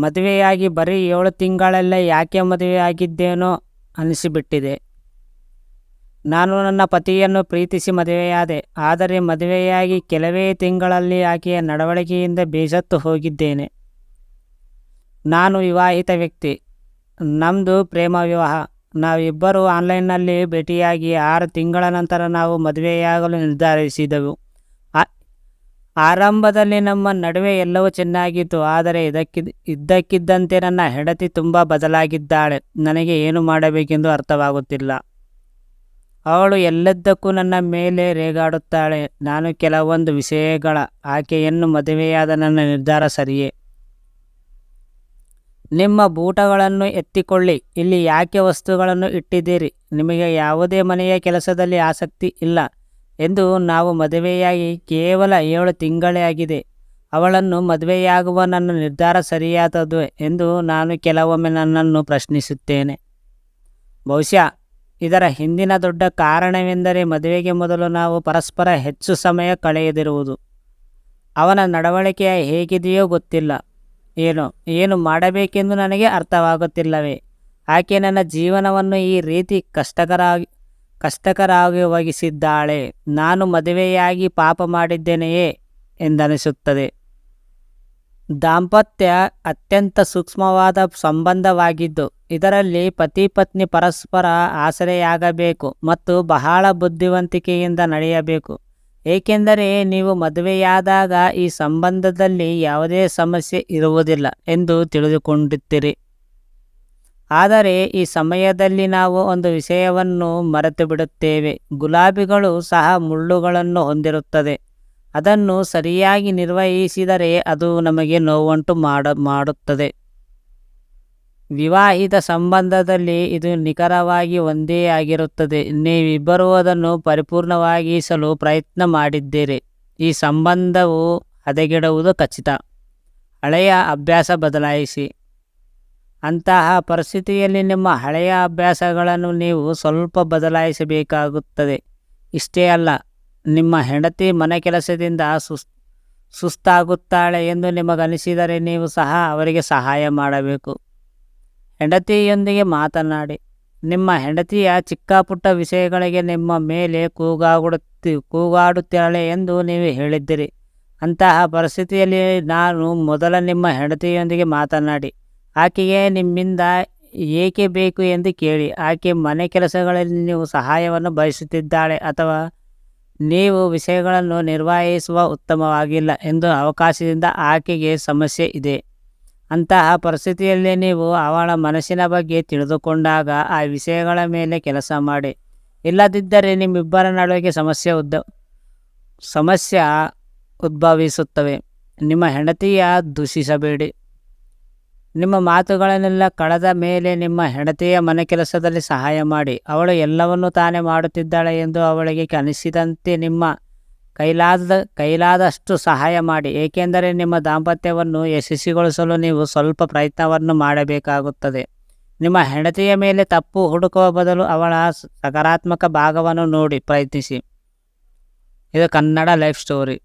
ಮದುವೆಯಾಗಿ ಬರೀ 7 ತಿಂಗಳಲ್ಲೇ ಯಾಕೆ ಮದುವೆಯಾಗಿದ್ದೇನೋ ಅನಿಸಿಬಿಟ್ಟಿದೆ. ನಾನು ನನ್ನ ಪತಿಯನ್ನು ಪ್ರೀತಿಸಿ ಮದುವೆಯಾದೆ. ಆದರೆ ಮದುವೆಯಾಗಿ ಕೆಲವೇ ತಿಂಗಳಲ್ಲಿ ಆಕೆಯ ನಡವಳಿಕೆಯಿಂದ ಬೇಸತ್ತು ಹೋಗಿದ್ದೇನೆ. ನಾನು ವಿವಾಹಿತ ವ್ಯಕ್ತಿ. ನಮ್ಮದು ಪ್ರೇಮ ವಿವಾಹ. ನಾವಿಬ್ಬರೂ ಆನ್ಲೈನ್ನಲ್ಲಿ ಭೇಟಿಯಾಗಿ 6 ತಿಂಗಳ ನಂತರ ನಾವು ಮದುವೆಯಾಗಲು ನಿರ್ಧರಿಸಿದೆವು. ಆರಂಭದಲ್ಲಿ ನಮ್ಮ ನಡುವೆ ಎಲ್ಲವೂ ಚೆನ್ನಾಗಿತ್ತು. ಆದರೆ ಇದ್ದಕ್ಕಿದ್ದಂತೆ ನನ್ನ ಹೆಂಡತಿ ತುಂಬ ಬದಲಾಗಿದ್ದಾಳೆ. ನನಗೆ ಏನು ಮಾಡಬೇಕೆಂದು ಅರ್ಥವಾಗುತ್ತಿಲ್ಲ. ಅವಳು ಎಲ್ಲದಕ್ಕೂ ನನ್ನ ಮೇಲೆ ರೇಗಾಡುತ್ತಾಳೆ. ನಾನು ಕೆಲವೊಂದು ವಿಷಯಗಳ ಆಕೆಯನ್ನು ಮದುವೆಯಾದ ನನ್ನ ನಿರ್ಧಾರ ಸರಿಯೇ? ನಿಮ್ಮ ಬೂಟಗಳನ್ನು ಎತ್ತಿಕೊಳ್ಳಿ. ಇಲ್ಲಿ ಯಾಕೆ ವಸ್ತುಗಳನ್ನು ಇಟ್ಟಿದ್ದೀರಿ? ನಿಮಗೆ ಯಾವುದೇ ಮನೆಯ ಕೆಲಸದಲ್ಲಿ ಆಸಕ್ತಿ ಇಲ್ಲ ಎಂದು ನಾವು ಮದುವೆಯಾಗಿ ಕೇವಲ 7 ತಿಂಗಳೇ ಆಗಿದೆ. ಅವಳನ್ನು ಮದುವೆಯಾಗುವ ನನ್ನ ನಿರ್ಧಾರ ಸರಿಯಾದದು ಎಂದು ನಾನು ಕೆಲವೊಮ್ಮೆ ನನ್ನನ್ನು ಪ್ರಶ್ನಿಸುತ್ತೇನೆ. ಬಹುಶಃ ಇದರ ಹಿಂದಿನ ದೊಡ್ಡ ಕಾರಣವೆಂದರೆ ಮದುವೆಗೆ ಮೊದಲು ನಾವು ಪರಸ್ಪರ ಹೆಚ್ಚು ಸಮಯ ಕಳೆಯದಿರುವುದು. ಅವನ ನಡವಳಿಕೆ ಹೇಗಿದೆಯೋ ಗೊತ್ತಿಲ್ಲ. ಏನು ಮಾಡಬೇಕೆಂದು ನನಗೆ ಅರ್ಥವಾಗುತ್ತಿಲ್ಲವೇ? ಆಕೆ ನನ್ನ ಜೀವನವನ್ನು ಈ ರೀತಿ ಕಷ್ಟಕರವಾಗಿಸಿದ್ದಾಳೆ. ನಾನು ಮದುವೆಯಾಗಿ ಪಾಪ ಮಾಡಿದ್ದೇನೆಯೇ ಎಂದನಿಸುತ್ತದೆ. ದಾಂಪತ್ಯ ಅತ್ಯಂತ ಸೂಕ್ಷ್ಮವಾದ ಸಂಬಂಧವಾಗಿದ್ದು ಇದರಲ್ಲಿ ಪತಿ ಪತ್ನಿ ಪರಸ್ಪರ ಆಸರೆಯಾಗಬೇಕು ಮತ್ತು ಬಹಳ ಬುದ್ಧಿವಂತಿಕೆಯಿಂದ ನಡೆಯಬೇಕು. ಏಕೆಂದರೆ ನೀವು ಮದುವೆಯಾದಾಗ ಈ ಸಂಬಂಧದಲ್ಲಿ ಯಾವುದೇ ಸಮಸ್ಯೆ ಇರುವುದಿಲ್ಲ ಎಂದು ತಿಳಿದುಕೊಂಡಿರ್ತೀರಿ. ಆದರೆ ಈ ಸಮಯದಲ್ಲಿ ನಾವು ಒಂದು ವಿಷಯವನ್ನು ಮರೆತು ಬಿಡುತ್ತೇವೆ. ಗುಲಾಬಿಗಳು ಸಹ ಮುಳ್ಳುಗಳನ್ನು ಹೊಂದಿರುತ್ತದೆ. ಅದನ್ನು ಸರಿಯಾಗಿ ನಿರ್ವಹಿಸಿದರೆ ಅದು ನಮಗೆ ನೋವುಂಟು ಮಾಡುತ್ತದೆ. ವಿವಾಹಿತ ಸಂಬಂಧದಲ್ಲಿ ಇದು ನಿಖರವಾಗಿ ಒಂದೇ ಆಗಿರುತ್ತದೆ. ನೀವಿಬ್ಬರೂ ಅದನ್ನು ಪರಿಪೂರ್ಣವಾಗಿಸಲು ಪ್ರಯತ್ನ ಮಾಡಿದ್ದೀರಿ. ಈ ಸಂಬಂಧವು ಹದಗೆಡುವುದು ಖಚಿತ. ಹಳೆಯ ಅಭ್ಯಾಸ ಬದಲಾಯಿಸಿ. ಅಂತಹ ಪರಿಸ್ಥಿತಿಯಲ್ಲಿ ನಿಮ್ಮ ಹಳೆಯ ಅಭ್ಯಾಸಗಳನ್ನು ನೀವು ಸ್ವಲ್ಪ ಬದಲಾಯಿಸಬೇಕಾಗುತ್ತದೆ. ಇಷ್ಟೇ ಅಲ್ಲ, ನಿಮ್ಮ ಹೆಂಡತಿ ಮನೆ ಕೆಲಸದಿಂದ ಸುಸ್ತಾಗುತ್ತಾಳೆ ಎಂದು ನಿಮಗನಿಸಿದರೆ ನೀವು ಸಹ ಅವರಿಗೆ ಸಹಾಯ ಮಾಡಬೇಕು. ಹೆಂಡತಿಯೊಂದಿಗೆ ಮಾತನಾಡಿ. ನಿಮ್ಮ ಹೆಂಡತಿಯ ಚಿಕ್ಕ ಪುಟ್ಟ ವಿಷಯಗಳಿಗೆ ನಿಮ್ಮ ಮೇಲೆ ಕೂಗಾಡುತ್ತಾಳೆ ಎಂದು ನೀವು ಹೇಳಿದ್ದೀರಿ. ಅಂತಹ ಪರಿಸ್ಥಿತಿಯಲ್ಲಿ ಮೊದಲು ನಿಮ್ಮ ಹೆಂಡತಿಯೊಂದಿಗೆ ಮಾತನಾಡಿ. ಆಕೆಗೆ ನಿಮ್ಮಿಂದ ಏಕೆ ಬೇಕು ಎಂದು ಕೇಳಿ. ಆಕೆ ಮನೆ ಕೆಲಸಗಳಲ್ಲಿ ನೀವು ಸಹಾಯವನ್ನು ಬಯಸುತ್ತಿದ್ದಾಳೆ ಅಥವಾ ನೀವು ವಿಷಯಗಳನ್ನು ನಿರ್ವಹಿಸುವ ಉತ್ತಮವಾಗಿಲ್ಲ ಎಂದು ಅವಕಾಶದಿಂದ ಆಕೆಗೆ ಸಮಸ್ಯೆ ಇದೆ. ಅಂತಹ ಪರಿಸ್ಥಿತಿಯಲ್ಲಿ ನೀವು ಅವಳ ಮನಸ್ಸಿನ ಬಗ್ಗೆ ತಿಳಿದುಕೊಂಡಾಗ ಆ ವಿಷಯಗಳ ಮೇಲೆ ಕೆಲಸ ಮಾಡಿ. ಇಲ್ಲದಿದ್ದರೆ ನಿಮ್ಮಿಬ್ಬರ ನಡುವೆ ಸಮಸ್ಯೆ ಉದ್ಭವಿಸುತ್ತವೆ. ನಿಮ್ಮ ಹೆಂಡತಿಯ ದೂಷಿಸಬೇಡಿ. ನಿಮ್ಮ ಮಾತುಗಳನ್ನೆಲ್ಲ ಕಳೆದ ಮೇಲೆ ನಿಮ್ಮ ಹೆಂಡತಿಯ ಮನೆ ಕೆಲಸದಲ್ಲಿ ಸಹಾಯ ಮಾಡಿ. ಅವಳು ಎಲ್ಲವನ್ನೂ ತಾನೇ ಮಾಡುತ್ತಿದ್ದಾಳೆ ಎಂದು ಅವಳಿಗೆ ಅನಿಸಿದಂತೆ ನಿಮ್ಮ ಕೈಲಾದಷ್ಟು ಸಹಾಯ ಮಾಡಿ. ಏಕೆಂದರೆ ನಿಮ್ಮ ದಾಂಪತ್ಯವನ್ನು ಯಶಸ್ವಿಗೊಳಿಸಲು ನೀವು ಸ್ವಲ್ಪ ಪ್ರಯತ್ನವನ್ನು ಮಾಡಬೇಕಾಗುತ್ತದೆ. ನಿಮ್ಮ ಹೆಂಡತಿಯ ಮೇಲೆ ತಪ್ಪು ಹುಡುಕುವ ಬದಲು ಅವಳ ಸಕಾರಾತ್ಮಕ ಭಾಗವನ್ನು ನೋಡಿ ಪ್ರಯತ್ನಿಸಿ. ಇದು ಕನ್ನಡ ಲೈಫ್ ಸ್ಟೋರಿ.